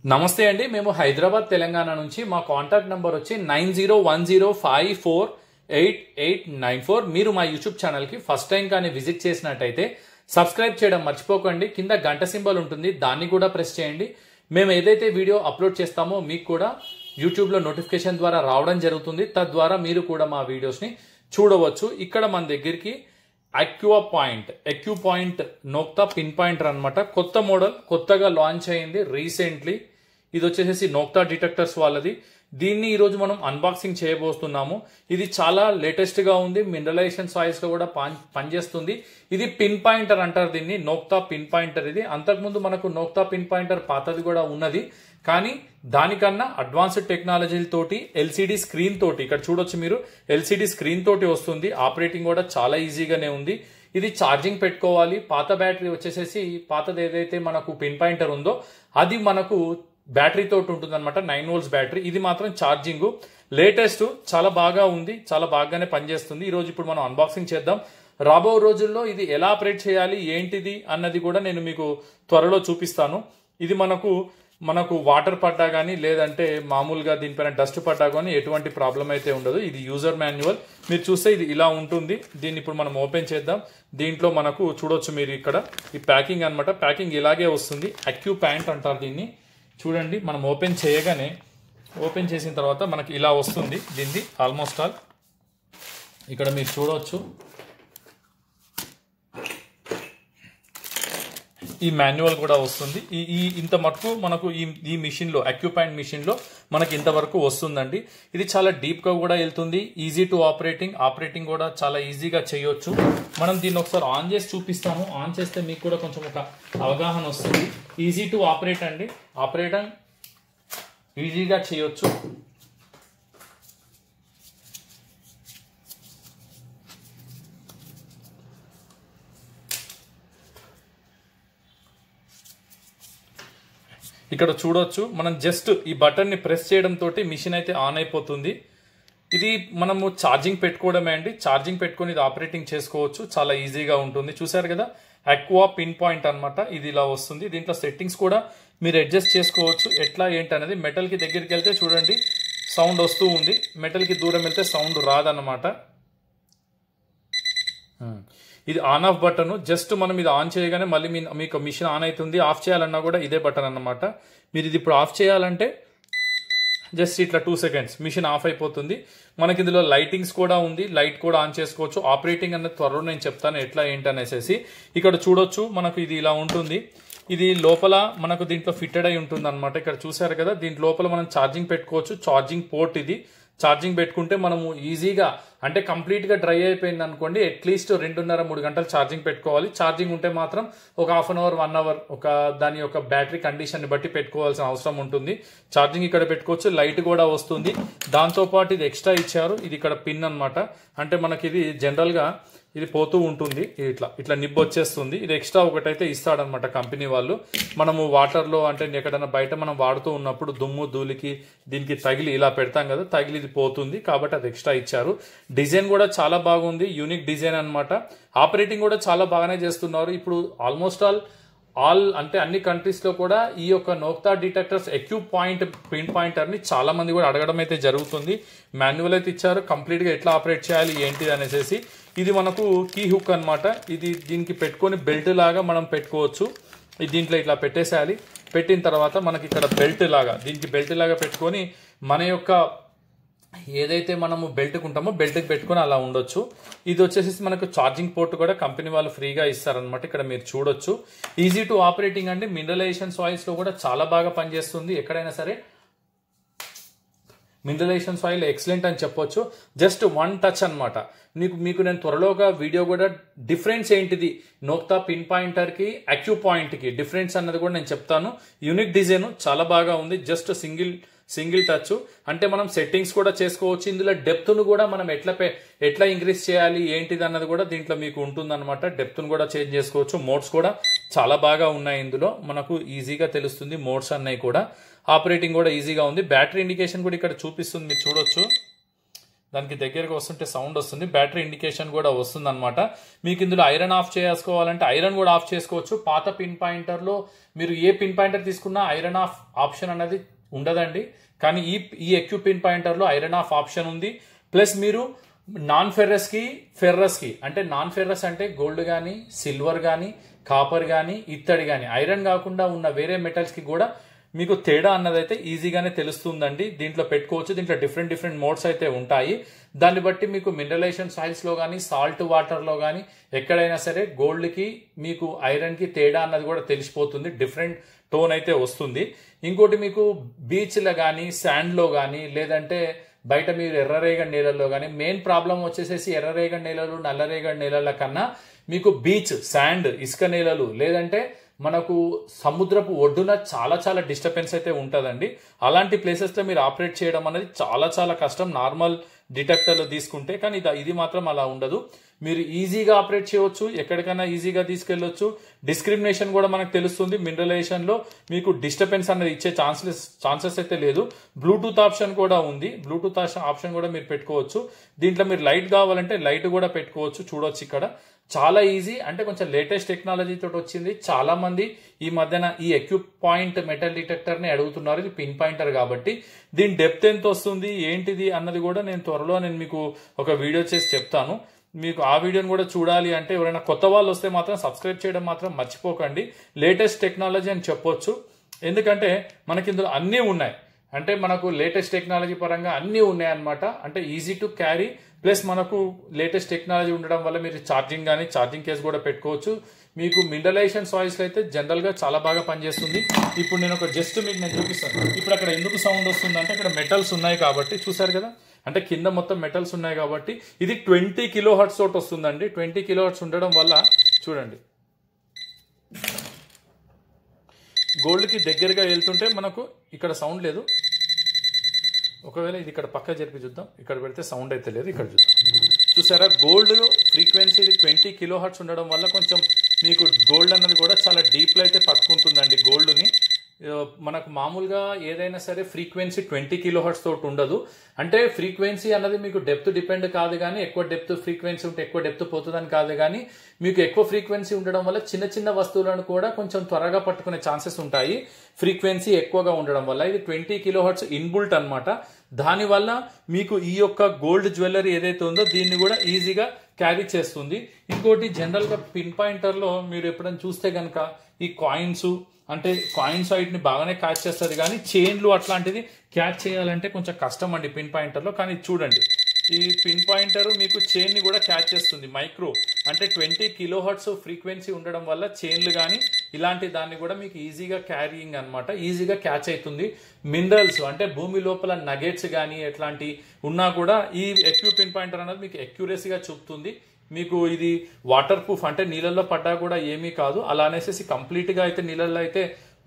నమస్తే అండి. మేము హైదరాబాద్ తెలంగాణ నుంచి మా కాంటాక్ట్ నంబర్ వచ్చి 9010548894. మీరు మా యూట్యూబ్ ఛానల్కి ఫస్ట్ టైం కానీ విజిట్ చేసినట్టయితే సబ్స్క్రైబ్ చేయడం మర్చిపోకండి. కింద గంట సింబల్ ఉంటుంది, దాన్ని కూడా ప్రెస్ చేయండి. మేము ఏదైతే వీడియో అప్లోడ్ చేస్తామో మీకు కూడా యూట్యూబ్లో నోటిఫికేషన్ ద్వారా రావడం జరుగుతుంది. తద్వారా మీరు కూడా మా వీడియోస్ని చూడవచ్చు. ఇక్కడ మన దగ్గరికి అక్యూపాయింట్ నోక్తా పిన్ పాయింటర్ అనమాట. కొత్త మోడల్, కొత్తగా లాంచ్ అయింది రీసెంట్లీ. ఇది వచ్చేసి నోక్తా డిటెక్టర్స్ వాళ్ళది. దీన్ని ఈరోజు మనం అన్బాక్సింగ్ చేయబోతున్నాము. ఇది చాలా లేటెస్ట్ గా ఉంది, మినరలైజేషన్ సాయిల్స్ లో కూడా పనిచేస్తుంది. ఇది పిన్ పాయింటర్ అంటారు దీన్ని, నోక్తా పిన్ పాయింటర్. ఇది అంతకుముందు మనకు నోక్తా పిన్ పాయింటర్ పాతది కూడా ఉన్నది, కానీ దానికన్నా అడ్వాన్స్డ్ టెక్నాలజీలతోటి ఎల్సిడి స్క్రీన్ తోటి, ఇక్కడ చూడొచ్చు మీరు, ఎల్సిడి స్క్రీన్ తోటి వస్తుంది. ఆపరేటింగ్ కూడా చాలా ఈజీగానే ఉంది. ఇది ఛార్జింగ్ పెట్టుకోవాలి. పాత బ్యాటరీ వచ్చేసేసి పాతది ఏదైతే మనకు పిన్ పాయింటర్ ఉందో అది మనకు బ్యాటరీ తోటి ఉంటుంది అనమాట, 9 volts బ్యాటరీ. ఇది మాత్రం ఛార్జింగ్ లేటెస్ట్, చాలా బాగా ఉంది, చాలా బాగానే పనిచేస్తుంది. ఈ రోజు ఇప్పుడు మనం అన్బాక్సింగ్ చేద్దాం. రాబో రోజుల్లో ఇది ఎలా ఆపరేట్ చేయాలి ఏంటిది అన్నది కూడా నేను మీకు త్వరలో చూపిస్తాను. ఇది మనకు వాటర్ పడ్డా కానీ లేదంటే మామూలుగా దీనిపైన డస్ట్ పడ్డా కానీ ఎటువంటి ప్రాబ్లం అయితే ఉండదు. ఇది యూజర్ మాన్యువల్. మీరు చూస్తే ఇది ఇలా ఉంటుంది. దీన్ని ఇప్పుడు మనం ఓపెన్ చేద్దాం. దీంట్లో మనకు చూడొచ్చు మీరు ఇక్కడ ఈ ప్యాకింగ్ అనమాట. ప్యాకింగ్ ఇలాగే వస్తుంది. అక్యూపాయింట్ అంటారు దీన్ని. చూడండి, మనం ఓపెన్ చేయగానే, ఓపెన్ చేసిన తర్వాత మనకి ఇలా వస్తుంది. దీన్ని ఆల్మోస్ట్ ఆల్ ఇక్కడ మీరు చూడవచ్చు. ఈ మాన్యువల్ కూడా వస్తుంది. ఈ ఇంత మటుకు మనకు ఈ మిషన్ లో, అక్యూపాయింట్ మిషన్ లో మనకి ఇంతవరకు వస్తుందండి. ఇది చాలా డీప్ గా కూడా వెళ్తుంది. ఈజీ టు ఆపరేటింగ్ కూడా చాలా ఈజీగా చేయొచ్చు. మనం దీన్ని ఒకసారి ఆన్ చేసి చూపిస్తాము. ఆన్ చేస్తే మీకు కూడా కొంచెం ఒక అవగాహన వస్తుంది. ఈజీ టు ఆపరేట్ అండి, ఆపరేటింగ్ ఈజీగా చేయొచ్చు. ఇక్కడ చూడొచ్చు, మనం జస్ట్ ఈ బటన్ ని ప్రెస్ చేయడం తోటి మిషన్ అయితే ఆన్ అయిపోతుంది. ఇది మనము ఛార్జింగ్ పెట్టుకోవడమే అండి. ఛార్జింగ్ పెట్టుకుని ఇది ఆపరేటింగ్ చేసుకోవచ్చు, చాలా ఈజీగా ఉంటుంది. చూసారు కదా, అక్వా పిన్ పాయింట్ అనమాట. ఇది ఇలా వస్తుంది. దీంట్లో సెట్టింగ్స్ కూడా మీరు అడ్జస్ట్ చేసుకోవచ్చు, ఎట్లా ఏంటి అనేది. మెటల్ కి దగ్గరికి వెళ్తే చూడండి సౌండ్ వస్తూ ఉంది, మెటల్ కి దూరం వెళ్తే సౌండ్ రాదన్నమాట. ఇది ఆన్ ఆఫ్ బటన్. జస్ట్ మనం ఇది ఆన్ చేయగానే మళ్ళీ మీకు మిషన్ ఆన్ అవుతుంది. ఆఫ్ చేయాలన్నా కూడా ఇదే బటన్ అన్నమాట. మీరు ఇది ఇప్పుడు ఆఫ్ చేయాలంటే జస్ట్ ఇట్లా 2 seconds మిషన్ ఆఫ్ అయిపోతుంది. మనకి ఇందులో లైటింగ్స్ కూడా ఉంది, లైట్ కూడా ఆన్ చేసుకోవచ్చు. ఆపరేటింగ్ అన్నది త్వరలో నేను చెప్తాను ఎట్లా ఏంటి అనేసి. ఇక్కడ చూడొచ్చు, మనకు ఇది ఇలా ఉంటుంది. ఇది లోపల మనకు దీంట్లో ఫిట్టెడ్ అయి ఉంటుంది అనమాట. ఇక్కడ చూసారు కదా, దీంట్ లోపల మనం ఛార్జింగ్ పెట్టుకోవచ్చు. ఛార్జింగ్ పోర్ట్ ఇది. ఛార్జింగ్ పెట్టుకుంటే మనము ఈజీగా, అంటే కంప్లీట్ గా డ్రై అయిపోయింది అనుకోండి, అట్లీస్ట్ 2.5-3 గంటలు ఛార్జింగ్ పెట్టుకోవాలి. ఛార్జింగ్ ఉంటే మాత్రం ఒక 1/2 hour 1 hour ఒక దాని యొక్క బ్యాటరీ కండిషన్ ని బట్టి పెట్టుకోవాల్సిన అవసరం ఉంటుంది. ఛార్జింగ్ ఇక్కడ పెట్టుకోవచ్చు. లైట్ కూడా వస్తుంది. దాంతో పాటు ఇది ఎక్స్ట్రా ఇచ్చారు. ఇది ఇక్కడ పిన్ అన్నమాట. అంటే మనకి ఇది జనరల్ గా ఇది పోతూ ఉంటుంది, ఇట్లా నిబ్బు వచ్చేస్తుంది. ఇది ఎక్స్ట్రా ఒకటైతే ఇస్తాడనమాట కంపెనీ వాళ్ళు. మనము వాటర్ లో అంటే ఎక్కడైనా బయట మనం వాడుతూ ఉన్నప్పుడు దుమ్ము ధూళికి దీనికి తగిలి ఇలా పెడతాం కదా, తగిలి ఇది పోతుంది కాబట్టి అది ఎక్స్ట్రా ఇచ్చారు. డిజైన్ కూడా చాలా బాగుంది, యూనిక్ డిజైన్ అనమాట. ఆపరేటింగ్ కూడా చాలా బాగానే చేస్తున్నారు. ఇప్పుడు ఆల్మోస్ట్ ఆల్ అంటే అన్ని కంట్రీస్ లో కూడా ఈ యొక్క నోక్తా డిటెక్టర్స్ అక్యూపాయింట్ పిన్ పాయింటర్ ని చాలా మంది కూడా అడగడం అయితే జరుగుతుంది. మాన్యువల్ అయితే ఇచ్చారు, కంప్లీట్ గా ఎట్లా ఆపరేట్ చేయాలి ఏంటి అనేసి. ఇది మనకు కీ హుక్ అనమాట. ఇది దీనికి పెట్టుకొని బెల్ట్ లాగా మనం పెట్టుకోవచ్చు. దీంట్లో ఇట్లా పెట్టేసేయాలి. పెట్టిన తర్వాత మనకి ఇక్కడ బెల్ట్ లాగా, దీనికి బెల్ట్ లాగా పెట్టుకొని మన యొక్క ఏదైతే మనము బెల్ట్ ఉంటామో బెల్ట్కి పెట్టుకొని అలా ఉండొచ్చు. ఇది వచ్చేసి మనకు ఛార్జింగ్ పోర్ట్ కూడా కంపెనీ వాళ్ళు ఫ్రీగా ఇస్తారనమాట. ఇక్కడ మీరు చూడొచ్చు. ఈజీ టు ఆపరేటింగ్ అండి. మినరలైజేషన్ సాయిల్స్ లో కూడా చాలా బాగా పనిచేస్తుంది. ఎక్కడైనా సరే మినరలైజేషన్ సాయిల్ ఎక్సలెంట్ అని చెప్పొచ్చు. జస్ట్ 1 touch అనమాట. మీకు నేను త్వరలోగా వీడియో కూడా డిఫరెన్స్ ఏంటిది నోక్తా పిన్ పాయింటర్ కి అక్యూపాయింట్ కి డిఫరెన్స్ అన్నది కూడా నేను చెప్తాను. యూనిక్ డిజైన్ చాలా బాగా ఉంది. Just single touch. అంటే మనం సెట్టింగ్స్ కూడా చేసుకోవచ్చు. ఇందులో డెప్త్ ను కూడా మనం ఎట్లా ఇంక్రీజ్ చేయాలి ఏంటిది అన్నది కూడా దీంట్లో మీకు ఉంటుంది అనమాట. డెప్త్ ను కూడా చేంజ్ చేసుకోవచ్చు. మోడ్స్ కూడా చాలా బాగా ఉన్నాయి ఇందులో, మనకు ఈజీగా తెలుస్తుంది మోడ్స్ అన్నవి కూడా. ఆపరేటింగ్ కూడా ఈజీగా ఉంది. బ్యాటరీ ఇండికేషన్ కూడా ఇక్కడ చూపిస్తుంది, మీరు చూడొచ్చు. దానికి దగ్గరగా వస్తుంటే సౌండ్ వస్తుంది, బ్యాటరీ ఇండికేషన్ కూడా వస్తుంది అనమాట. మీకు ఇందులో ఐరన్ ఆఫ్ చేసుకోవాలంటే ఐరన్ కూడా ఆఫ్ చేసుకోవచ్చు. పాత పిన్ పాయింటర్లో మీరు ఏ పిన్ పాయింటర్ తీసుకున్నా ఐరన్ ఆఫ్ ఆప్షన్ అనేది ఉండదండి. కానీ ఈ ఎక్యూ పిన్ పాయింటర్లో ఐరన్ ఆఫ్ ఆప్షన్ ఉంది. ప్లస్ మీరు నాన్ ఫెర్రస్కి ఫెర్రస్కి అంటే నాన్ ఫెర్రస్ అంటే గోల్డ్ కానీ సిల్వర్ కానీ కాపర్ కానీ ఇత్తడి కానీ ఐరన్ కాకుండా ఉన్న వేరే మెటల్స్కి కూడా మీకు తేడా అన్నదైతే ఈజీగానే తెలుస్తుందండి. దీంట్లో పెట్టుకోవచ్చు. దీంట్లో డిఫరెంట్ మోడ్స్ అయితే ఉంటాయి. దాన్ని బట్టి మీకు మినరలైజేషన్ సాయిల్స్లో కానీ సాల్ట్ వాటర్లో కానీ ఎక్కడైనా సరే గోల్డ్కి మీకు ఐరన్కి తేడా అన్నది కూడా తెలిసిపోతుంది. డిఫరెంట్ టోన్ అయితే వస్తుంది. ఇంకోటి మీకు బీచ్లో కానీ శాండ్లో కానీ లేదంటే బయట మీరు ఎర్రరేగడి నేలల్లో కానీ మెయిన్ ప్రాబ్లం వచ్చేసేసి ఎర్రరేగడి నేలలు నల్లరేగడి నేలల కన్నా మీకు బీచ్ శాండ్ ఇసుక నేలలు లేదంటే మనకు సముద్రపు ఒడ్డున చాలా డిస్టర్బెన్స్ అయితే ఉంటుందండి. అలాంటి ప్లేసెస్లో మీరు ఆపరేట్ చేయడం అనేది చాలా కష్టం నార్మల్ డిటెక్టర్లు తీసుకుంటే. కానీ ఇది మాత్రం అలా ఉండదు. మీరు ఈజీగా ఆపరేట్ చేయవచ్చు, ఎక్కడికైనా ఈజీగా తీసుకెళ్లొచ్చు. డిస్క్రిమినేషన్ కూడా మనకు తెలుస్తుంది. మినరలైజేషన్లో మీకు డిస్టర్బెన్స్ అనేది ఇచ్చే ఛాన్సెస్ అయితే లేదు. బ్లూటూత్ ఆప్షన్ కూడా ఉంది. బ్లూటూత్ ఆప్షన్ కూడా మీరు పెట్టుకోవచ్చు. దీంట్లో మీరు లైట్ కావాలంటే లైట్ కూడా పెట్టుకోవచ్చు. చూడొచ్చు ఇక్కడ చాలా ఈజీ. అంటే కొంచెం లేటెస్ట్ టెక్నాలజీ తోటి వచ్చింది. చాలా మంది ఈ మధ్యన ఈ ఎక్యూ పాయింట్ మెటల్ డిటెక్టర్ ని అడుగుతున్నారు. ఇది పిన్ పాయింటర్ కాబట్టి దీని డెప్త్ ఎంత వస్తుంది ఏంటిది అన్నది కూడా త్వరలో మీకు ఒక వీడియో చేసి చెప్తాను. మీకు ఆ వీడియోని కూడా చూడాలి అంటే ఎవరైనా కొత్త వాళ్ళు వస్తే మాత్రం సబ్స్క్రైబ్ చేయడం మాత్రం మర్చిపోకండి. లేటెస్ట్ టెక్నాలజీ అని చెప్పొచ్చు. ఎందుకంటే మనకి ఇందులో అన్నీ ఉన్నాయి. అంటే మనకు లేటెస్ట్ టెక్నాలజీ పరంగా అన్నీ ఉన్నాయి అనమాట. అంటే ఈజీ టు క్యారీ ప్లస్ మనకు లేటెస్ట్ టెక్నాలజీ ఉండడం వల్ల మీరు ఛార్జింగ్ కేస్ కూడా పెట్టుకోవచ్చు. మీకు మినరలైజేషన్ సాయిల్స్ అయితే జనరల్ గా చాలా బాగా పనిచేస్తుంది. ఇప్పుడు నేను మీకు చూపిస్తాను. ఇప్పుడు అక్కడ ఎందుకు సౌండ్ వస్తుంది అంటే ఇక్కడ మెటల్స్ ఉన్నాయి కాబట్టి చూసారు కదా. అంటే కింద మొత్తం మెటల్స్ ఉన్నాయి కాబట్టి ఇది 20 kHz తోటి వస్తుందండి. 20 kHz ఉండడం వల్ల చూడండి గోల్డ్కి దగ్గరగా వెళ్తుంటే మనకు ఇక్కడ సౌండ్ లేదు. ఒకవేళ ఇది ఇక్కడ పక్క జరిపి చూద్దాం. ఇక్కడ పెడితే సౌండ్ అయితే లేదు. ఇక్కడ చూసారా గోల్డ్ ఫ్రీక్వెన్సీ 20 kHz ఉండడం వల్ల కొంచెం మీకు గోల్డ్ అన్నది కూడా చాలా డీప్లో అయితే పట్టుకుంటుందండి. గోల్డ్ని మనకు మామూలుగా ఏదైనా సరే ఫ్రీక్వెన్సీ 20 kHz తోటి ఉండదు. అంటే ఫ్రీక్వెన్సీ అన్నది మీకు డెప్త్ డిపెండ్ కాదు కానీ ఎక్కువ డెప్త్ ఫ్రీక్వెన్సీ ఉంటే ఎక్కువ డెప్త్ పోతుందని కాదు కానీ మీకు ఎక్కువ ఫ్రీక్వెన్సీ ఉండడం వల్ల చిన్న వస్తువులను కూడా కొంచెం త్వరగా పట్టుకునే ఛాన్సెస్ ఉంటాయి. ఫ్రీక్వెన్సీ ఎక్కువగా ఉండడం వల్ల ఇది 20 kHz ఇన్బుల్ట్ అనమాట. దానివల్ల మీకు ఈ యొక్క గోల్డ్ జ్యువెలరీ ఏదైతే ఉందో దీన్ని కూడా ఈజీగా క్యారీ చేస్తుంది. ఇంకోటి జనరల్గా పిన్ పాయింటర్లో మీరు ఎప్పుడైనా చూస్తే కనుక ఈ కాయిన్స్ వాటిని బాగానే క్యాచ్ చేస్తుంది కానీ చైన్లు అట్లాంటిది క్యాచ్ చేయాలంటే కొంచెం కష్టం అండి పిన్ పాయింటర్లో. కానీ చూడండి ఈ పిన్ పాయింటర్ మీకు చైన్ ని కూడా క్యాచ్ చేస్తుంది. మైక్రో అంటే 20 kHz ఫ్రీక్వెన్సీ ఉండడం వల్ల చైన్లు కానీ ఇలాంటి దాన్ని కూడా మీకు ఈజీగా క్యారీయింగ్ అనమాట, ఈజీగా క్యాచ్ అవుతుంది. మినరల్స్ అంటే భూమి లోపల నగెట్స్ కానీ ఎట్లాంటి ఉన్నా కూడా ఈ ఎక్యూ పిన్ పాయింటర్ అనేది మీకు ఎక్యురసీగా చూపుతుంది. మీకు ఇది వాటర్ ప్రూఫ్ అంటే నీళ్ళల్లో పడ్డా కూడా ఏమీ కాదు. అలా అనేసి కంప్లీట్గా అయితే నీళ్ళల్లో అయితే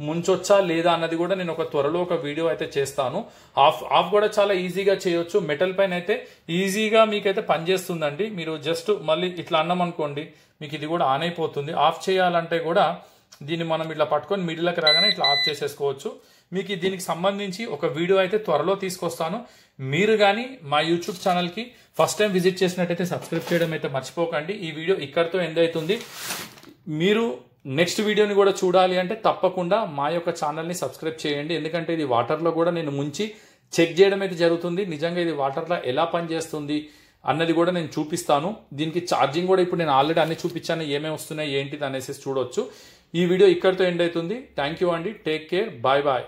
ముంచొచ్చా లేదా అన్నది కూడా నేను త్వరలో ఒక వీడియో అయితే చేస్తాను. ఆఫ్ కూడా చాలా ఈజీగా చేయొచ్చు. మెటల్ పైన అయితే ఈజీగా మీకైతే పనిచేస్తుందండి. మీరు జస్ట్ మళ్ళీ ఇట్లా అన్నాం అనుకోండి మీకు ఇది కూడా ఆన్ అయిపోతుంది. ఆఫ్ చేయాలంటే కూడా దీన్ని మనం ఇట్లా పట్టుకొని మిడిల్కి రాగానే ఇట్లా ఆఫ్ చేసేసుకోవచ్చు. మీకు దీనికి సంబంధించి ఒక వీడియో అయితే త్వరలో తీసుకొస్తాను. మీరు కానీ మా యూట్యూబ్ ఛానల్కి ఫస్ట్ టైం విజిట్ చేసినట్టయితే సబ్స్క్రైబ్ చేయడం అయితే మర్చిపోకండి. ఈ వీడియో ఇక్కడితో ఎండ్ అవుతుంది. మీరు నెక్స్ట్ వీడియోని కూడా చూడాలి అంటే తప్పకుండా మా యొక్క ఛానల్ని సబ్స్క్రైబ్ చేయండి. ఎందుకంటే ఇది వాటర్లో కూడా నేను ముంచి చెక్ చేయడం అయితే జరుగుతుంది. నిజంగా ఇది వాటర్లో ఎలా పనిచేస్తుంది అన్నది కూడా నేను చూపిస్తాను. దీనికి ఛార్జింగ్ కూడా ఇప్పుడు నేను ఆల్రెడీ అన్ని చూపించాను, ఏమేమి వస్తున్నాయి ఏంటిది అనేసి చూడొచ్చు. ఈ వీడియో ఇక్కడితో ఎండ్ అవుతుంది. థ్యాంక్ యూ అండి. Take care. Bye bye.